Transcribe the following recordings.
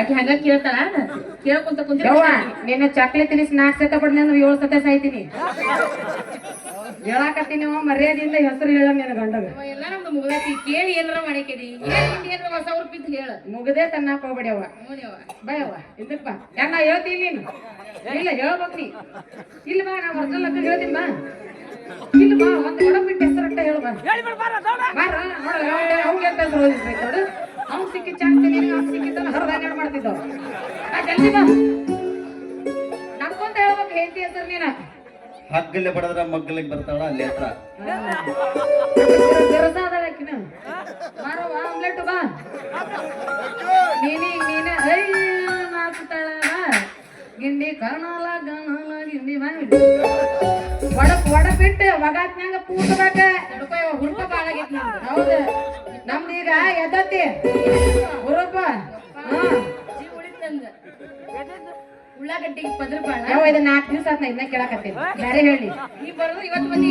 ಆಕಿ ಹಂಗ ಕೇಳ್ತಾಳ ಕೇಳ್ಕೊಂತ ಕುಂತ ನೀನು ಚಾಕ್ಲೇಟ್ ತಿನ್ನಿಸಿ 4 ಸತ ಪಡ್ ನಾನು 7 ಸತ ಸಾಯ್ತೀನಿ ಹೇಳಾಕತ್ತೀನಿ ಮರ್ಯಾದೆಯಿಂದ ಹೆಸರು ಹೇಳ ನಿನ್ನ ಗಂಡಗ ಎಲ್ಲ ನಮ್ದು ಮುಗ್ದೈತಿ ಕೇಳಿ ಏನಾರ ಮಾಡಕೇರಿ ಏನಾರ ಹೊಸ ಉರ್ಪಿದ್ದು ಹೇಳ ಮುಗದೆ ತನ್ನಾಕ ಹೋಗ್ಬೇಡ್ಯವ ಬಾಯವ್ವ ಇದಕ್ ಬಾ ಯಾಕ ಹೇಳ್ತೀನಿ ನೀನು ಇಲ್ಲ ಹೇಳ್ಬೇಕು ನೀ ಇಲ್ಲಿ ಬಾ ನಾ ವರ್ಜಲ್ ಅಕ್ಕ ಹೇಳ್ತೀನಿ ಬಾ ಇಲ್ಲಿ ಬಾ ಒಂದು ಒಡ ಬಿಟ್ಟು ಹೆಸರಟ್ಟ ಹೇಳ ಬಾ ಬಾರ ಅವ್ಗೆ ಅಂತ ಹೆಸರು ಓದಿಸ್ಬೇಕು ನೋಡು ಅವ್ನು ಸಿಕ್ಕಿ ಚಾಕ್ತೀನಿ ಅವ್ನು ಸಿಕ್ಕಿದ್ದಲ್ಲ ಹರಿದಾಂಗಣ ಮಾಡ್ತಿದ್ದವ ಜಲ್ದಿ ಬಾ ನನ್ಕೊಂತ ಹೇಳ್ಬೇಕು ಹೇಳ್ತಿ ಹೆಸರು ನೀನ ಹಗ್ಗಲ್ಲೇ ಬಡದ್ರ ಮಗ್ಗಲಿಗೆ ಬರ್ತಾಳ ಅಲ್ಲಿ ಹತ್ರ ಗರಸಾದಕಿನ ಮಾರವ್ವ ಆಮ್ಲೆಟ್ ಬಾ ನೀನ ನಾಚುತ್ತಾಳ ಗಿಂಡಿ ಕರ್ನಾಲ ಗಣಾಲ ಗಿಂಡಿ ಬಾ ಒಡ ಬಿಟ್ಟು ಒಗಾತ್ನ್ಯಾಗ ಪೂರ್ಬೇಕ ಹುರುಪ ಬಾಳಾಗೈತಿ ಹೌದು ನಮ್ದೀಗ ಎದ್ದತಿ ಹುರುಪ ಜೀವ ಉಳಿತಂದ ಉಳ್ಳಾಗಡ್ಡಿಗೆ ಪದ್ರ ಬಾಳ ಯಾವ ಇದು 4 ದಿವಸ ಆತ್ನ ಇದನ್ನ ಕೇಳಕತ್ತೀನಿ ಬೇರೆ ಹೇಳಿ ನೀ ಬರೋದು ಇವತ್ತು ಬಂದಿ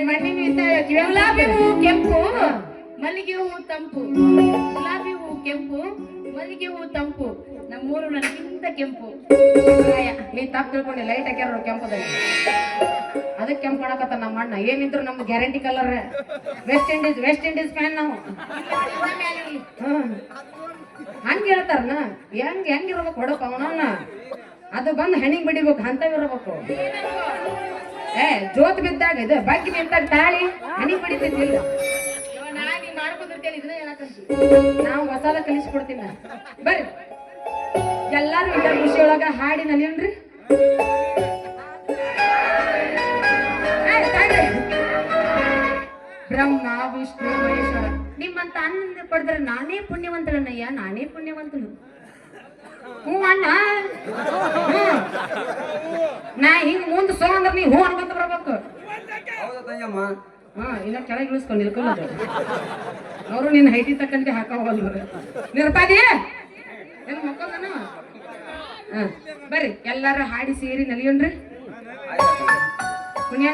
ಮಣ್ಣಿನ ಗುಲಾಬಿ ಹೂ ಕೆಂಪು ಮಲ್ಲಿಗೆ ಹೂ ತಂಪು ಗುಲಾಬಿ ಹೂ ಕೆಂಪು ಮಲ್ಲಿಗೆ ಹೂ ತಂಪು ನಮ್ಮೂರು ನನಗಿಂತ ಕೆಂಪು ನೀ ತಪ್ಪು ತಿಳ್ಕೊಂಡು ಲೈಟ್ ಹಾಕ್ಯಾರ ಕೆಂಪದಲ್ಲಿ ಅದಕ್ಕೆ ಕೆಂಪು ಮಾಡಕತ್ತ ನಮ್ಮ ಅಣ್ಣ ಏನಿದ್ರು ನಮ್ದು guarantee colour West Indies fan ನಾವು ಹಂಗ ಹೇಳ್ತಾರನ ಹೆಂಗಿರ್ಬೇಕು ಹೊಡಪ ಅವನವನ್ನ ಅದು ಬಂದು ಹೆಣಿಗ್ ಬಿಡಿಬೇಕು ಅಂತವಿರ್ಬೇಕು ಜೋತ್ ಬಿದ್ದಾಗ ಇದು ಬಗ್ಗೆ ನಿಂತಾಗ ತಾಳಿ ಹೆಣಿಗ್ ಬಿಡಿತಿದ್ದಿಲ್ಲ ನಾವು ಹೊಸಾದ ಕಲಿಸ್ಕೊಡ್ತೀನಿ ಬರ್ರಿ ಎಲ್ಲಾರು ಇದ ಖುಷಿಯೊಳಗ ಹಾಡಿ ನಲಿಯನ್ರಿ ಬ್ರಹ್ಮ ವಿಷ್ಣು ಮಹೇಶ್ವರ ನಿಮ್ಮಂತ ಆನಂದ ಪಡೆದ್ರೆ ನಾನೇ ಪುಣ್ಯವಂತಳನ್ನಯ್ಯ ನಾನೇ ಪುಣ್ಯವಂತಳು ಹ್ಞೂ ಅಣ್ಣ ನಾ ಹಿಂಗ್ ಮುಂದೆ ಸೋ ಅಂದ್ರೆ ನೀ ಹೂ ಅನ್ಕೊಂತ ಬರ್ಬೇಕು ಇನ್ನ ಕೆಳಗೆ ಇಳಿಸ್ಕೊಂಡು ನಿಲ್ಕೊಳ್ಳೋದು ಅವರು ನಿನ್ನ ಹೈಟಿ ತಕ್ಕಂತೆ ಹಾಕೋವಲ್ರು ನಿರಪಾದಿ ಏನು ಮಕ್ಕಳನ ಬರ್ರಿ ಎಲ್ಲಾರು ಹಾಡಿ ಸೇರಿ ನಲಿಯೋಣ್ರಿ ಪುಣ್ಯ